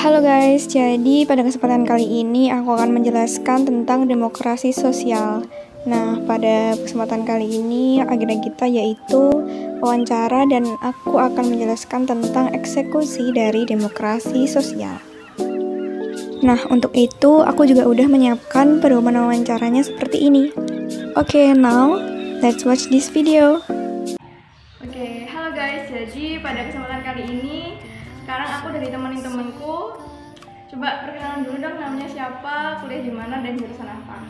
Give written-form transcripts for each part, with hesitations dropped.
Halo guys, jadi pada kesempatan kali ini aku akan menjelaskan tentang demokrasi sosial. Nah, pada kesempatan kali ini agenda kita yaitu wawancara dan aku akan menjelaskan tentang eksekusi dari demokrasi sosial. Nah, untuk itu aku juga udah menyiapkan pedoman wawancaranya seperti ini. Oke, now let's watch this video. Oke, halo guys. Jadi pada kesempatan kali ini sekarang aku udah ditemenin temenku. Coba perkenalan dulu dong, namanya siapa, kuliah di mana, dan jurusan apa?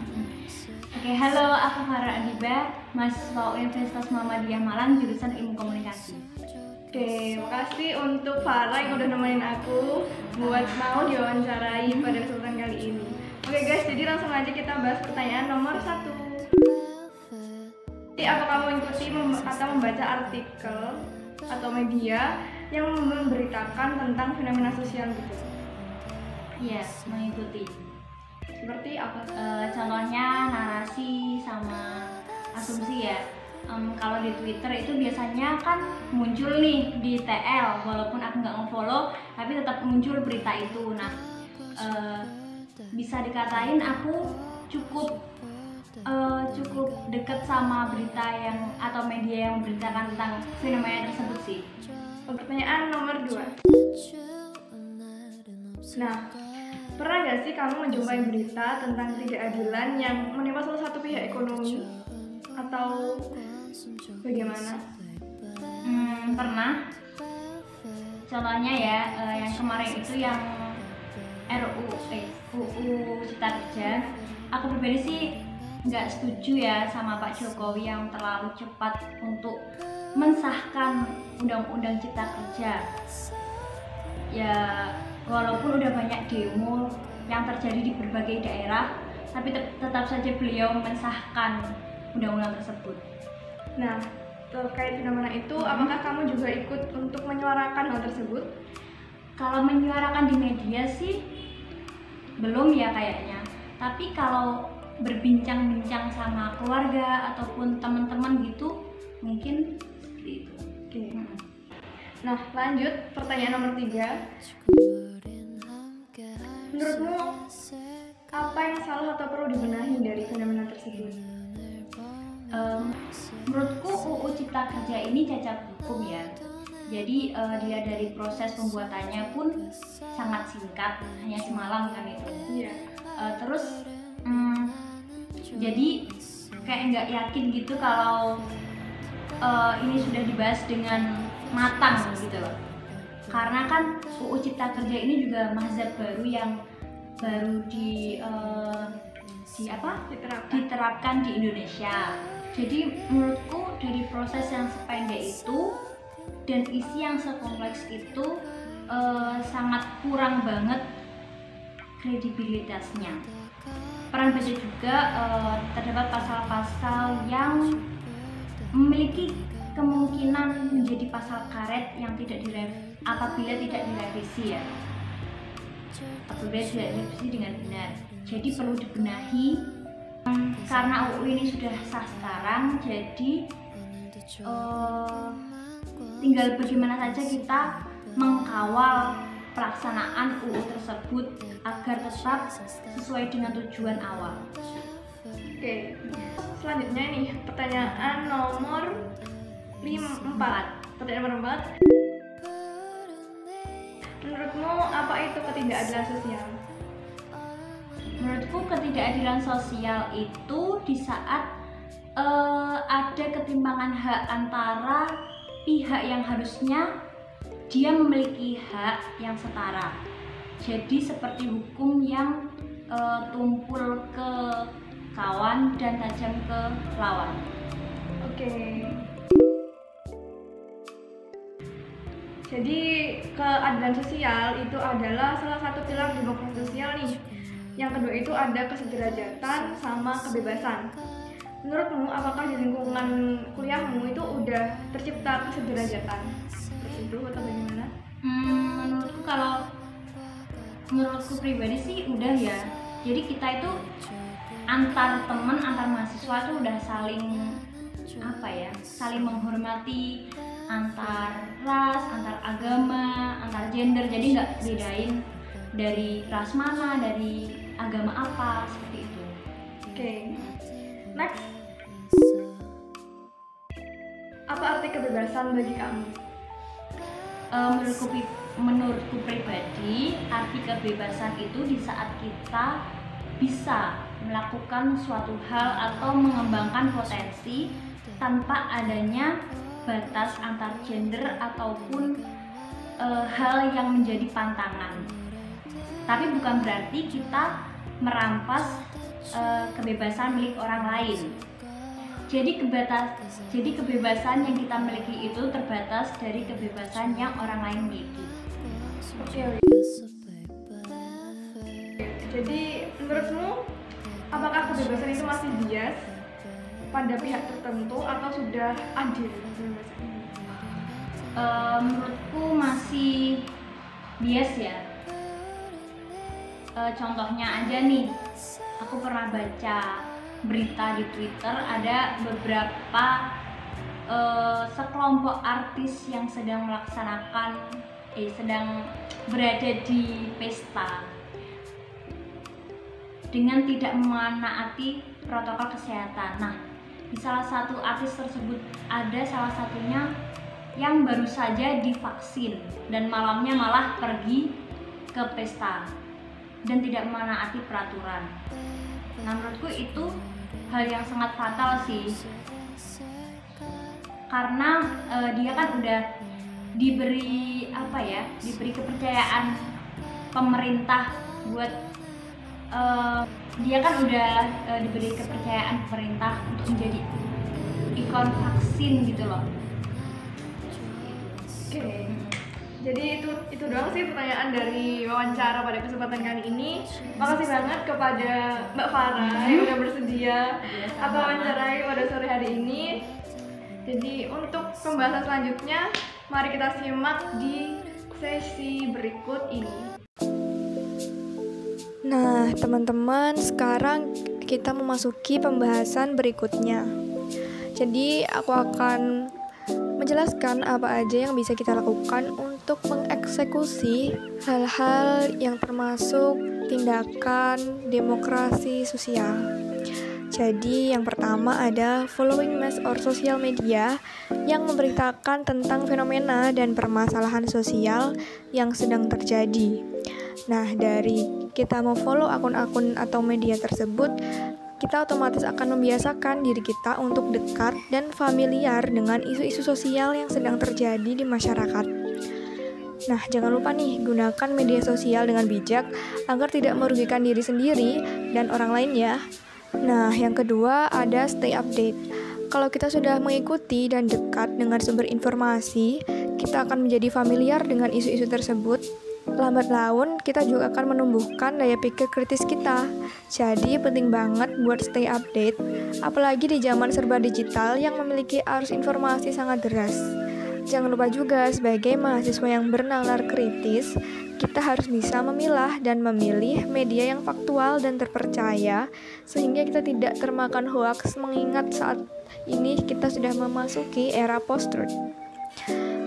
Oke, halo, aku Farah Adiba, mahasiswa Universitas Muhammadiyah Malang, jurusan Ilmu Komunikasi. Oke, makasih untuk Farah yang udah nemenin aku buat mau diwawancarai pada kesempatan kali ini. Oke guys, jadi langsung aja kita bahas pertanyaan nomor 1. Jadi apa kamu ikuti atau membaca artikel atau media yang memberitakan tentang fenomena sosial gitu? Yes, mengikuti. Seperti apa? Contohnya narasi sama asumsi ya. Kalau di Twitter itu biasanya kan muncul nih di TL, walaupun aku nggak nge-follow, tapi tetap muncul berita itu. Nah, bisa dikatain aku cukup dekat sama berita yang atau media yang memberitakan tentang fenomena tersebut sih. Pertanyaan nomor 2. Nah, pernah gak sih kamu menjumpai berita tentang ketidakadilan yang menimpa salah satu pihak ekonomi atau bagaimana? Pernah. Contohnya ya, yang kemarin itu yang UU Cipta Kerja. Aku pribadi sih nggak setuju ya sama Pak Jokowi yang terlalu cepat untuk mensahkan Undang-Undang Cipta Kerja. Ya, walaupun udah banyak demo yang terjadi di berbagai daerah, tapi tetap saja beliau mensahkan undang-undang tersebut. Nah, terkait fenomena itu, apakah kamu juga ikut untuk menyuarakan hal tersebut? Kalau menyuarakan di media sih belum ya kayaknya. Tapi kalau berbincang-bincang sama keluarga ataupun teman-teman gitu, mungkin seperti itu. Oke. Nah, lanjut pertanyaan nomor 3. Menurutmu apa yang salah atau perlu dibenahi dari fenomena tersebut? Menurutku UU Cipta Kerja ini cacat hukum ya. Jadi dilihat dari proses pembuatannya pun sangat singkat, hanya semalam kan itu. Iya. Terus jadi kayak nggak yakin gitu kalau ini sudah dibahas dengan matang gitu loh. Karena kan UU Cipta Kerja ini juga mazhab baru yang baru diterapkan di Indonesia. Jadi menurutku dari proses yang sependek itu dan isi yang sekompleks itu sangat kurang banget kredibilitasnya. Peran baca juga terdapat pasal-pasal yang memiliki kemungkinan menjadi pasal karet yang apabila tidak direvisi ya. Apabila tidak direvisi dengan benar. Jadi perlu dibenahi karena UU ini sudah sah sekarang, jadi tinggal bagaimana saja kita mengkawal pelaksanaan UU tersebut agar tetap sesuai dengan tujuan awal. Oke, selanjutnya nih pertanyaan nomor 4. Pertanyaan nomor 4. Menurutmu apa itu ketidakadilan sosial? Menurutku ketidakadilan sosial itu di saat ada ketimpangan hak antara pihak yang harusnya dia memiliki hak yang setara. Jadi seperti hukum yang tumpul ke kawan dan tajam ke lawan. Oke. Jadi keadilan sosial itu adalah salah satu pilar demokrasi sosial nih. Yang kedua itu ada kesederajatan sama kebebasan. Menurutmu apakah di lingkungan kuliahmu itu udah tercipta kesederajatan? Seperti itu atau bagaimana? Menurutku pribadi sih udah ya. Jadi kita itu antar teman, antar mahasiswa itu udah saling menghormati antar ras, antar agama, antar gender. Jadi nggak bedain dari ras mana, dari agama apa, seperti itu. Oke. Next. Apa arti kebebasan bagi kamu? Menurutku pribadi, arti kebebasan itu di saat kita bisa melakukan suatu hal atau mengembangkan potensi tanpa adanya batas antar gender ataupun hal yang menjadi pantangan. Tapi bukan berarti kita merampas kebebasan milik orang lain. Jadi kebebasan yang kita miliki itu terbatas dari kebebasan yang orang lain miliki. Oke. Jadi menurutmu apakah kebebasan itu masih bias pada pihak tertentu atau sudah adil kebebasan ini? Menurutku masih bias ya. Contohnya aja nih, aku pernah baca berita di Twitter, ada beberapa sekelompok artis yang sedang berada di pesta dengan tidak menaati protokol kesehatan. Nah, di salah satu artis tersebut ada salah satunya yang baru saja divaksin dan malamnya malah pergi ke pesta dan tidak menaati peraturan. Nah, menurutku itu hal yang sangat fatal sih, karena dia kan udah diberi kepercayaan pemerintah buat dia kan udah diberi kepercayaan pemerintah untuk menjadi ikon vaksin gitu loh. Oke. Jadi itu doang sih pertanyaan dari wawancara pada kesempatan kali ini. Makasih banget kepada Mbak Farah yang udah bersedia aku wawancarai pada sore hari ini. Jadi untuk pembahasan selanjutnya, mari kita simak di sesi berikut ini. Nah, teman-teman, sekarang kita memasuki pembahasan berikutnya. Jadi, aku akan menjelaskan apa aja yang bisa kita lakukan untuk mengeksekusi hal-hal yang termasuk tindakan demokrasi sosial. Jadi, yang pertama ada following mass or social media yang memberitakan tentang fenomena dan permasalahan sosial yang sedang terjadi. Nah, dari kita memfollow akun-akun atau media tersebut, kita otomatis akan membiasakan diri kita untuk dekat dan familiar dengan isu-isu sosial yang sedang terjadi di masyarakat. Nah, jangan lupa nih, gunakan media sosial dengan bijak agar tidak merugikan diri sendiri dan orang lain ya. Nah, yang kedua ada stay update. Kalau kita sudah mengikuti dan dekat dengan sumber informasi, kita akan menjadi familiar dengan isu-isu tersebut. Lambat laun, kita juga akan menumbuhkan daya pikir kritis kita. Jadi, penting banget buat stay update, apalagi di zaman serba digital yang memiliki arus informasi sangat deras. Jangan lupa juga, sebagai mahasiswa yang bernalar kritis, kita harus bisa memilah dan memilih media yang faktual dan terpercaya, sehingga kita tidak termakan hoaks, mengingat saat ini kita sudah memasuki era post-truth.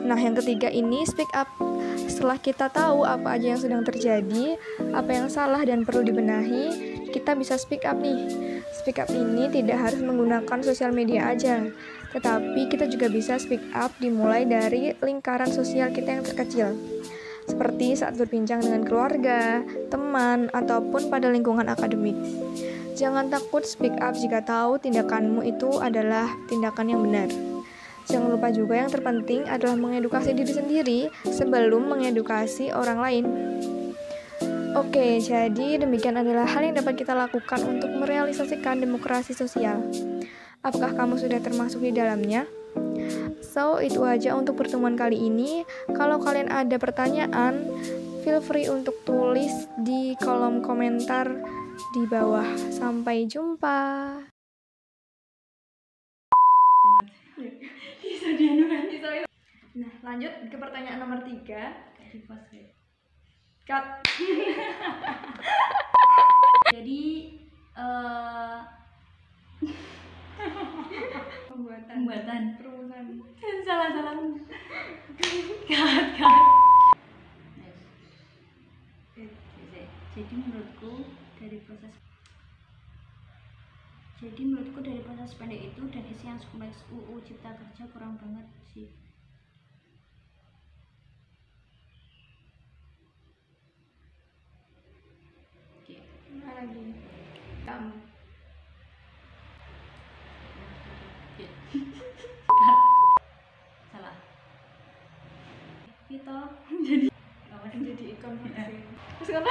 Nah, yang ketiga ini speak up. Setelah kita tahu apa aja yang sedang terjadi, apa yang salah dan perlu dibenahi, kita bisa speak up nih. Speak up ini tidak harus menggunakan sosial media aja, tetapi kita juga bisa speak up dimulai dari lingkaran sosial kita yang terkecil. Seperti saat berbincang dengan keluarga, teman, ataupun pada lingkungan akademik. Jangan takut speak up jika tahu tindakanmu itu adalah tindakan yang benar. Jangan lupa juga yang terpenting adalah mengedukasi diri sendiri sebelum mengedukasi orang lain. Oke, jadi demikian adalah hal yang dapat kita lakukan untuk merealisasikan demokrasi sosial. Apakah kamu sudah termasuk di dalamnya? So, itu aja untuk pertemuan kali ini. Kalau kalian ada pertanyaan, feel free untuk tulis di kolom komentar di bawah. Sampai jumpa. Nah, lanjut ke pertanyaan nomor 3. Cut. Jadi pembuatan perumusan salah cut. Jadi menurutku dari proses pendek itu dan isi yang sekompleks UU Cipta Kerja kurang banget sih. Oke. Mana lagi? Kamu. Salah. Kita Jadi ikon vaksin. Terus apa?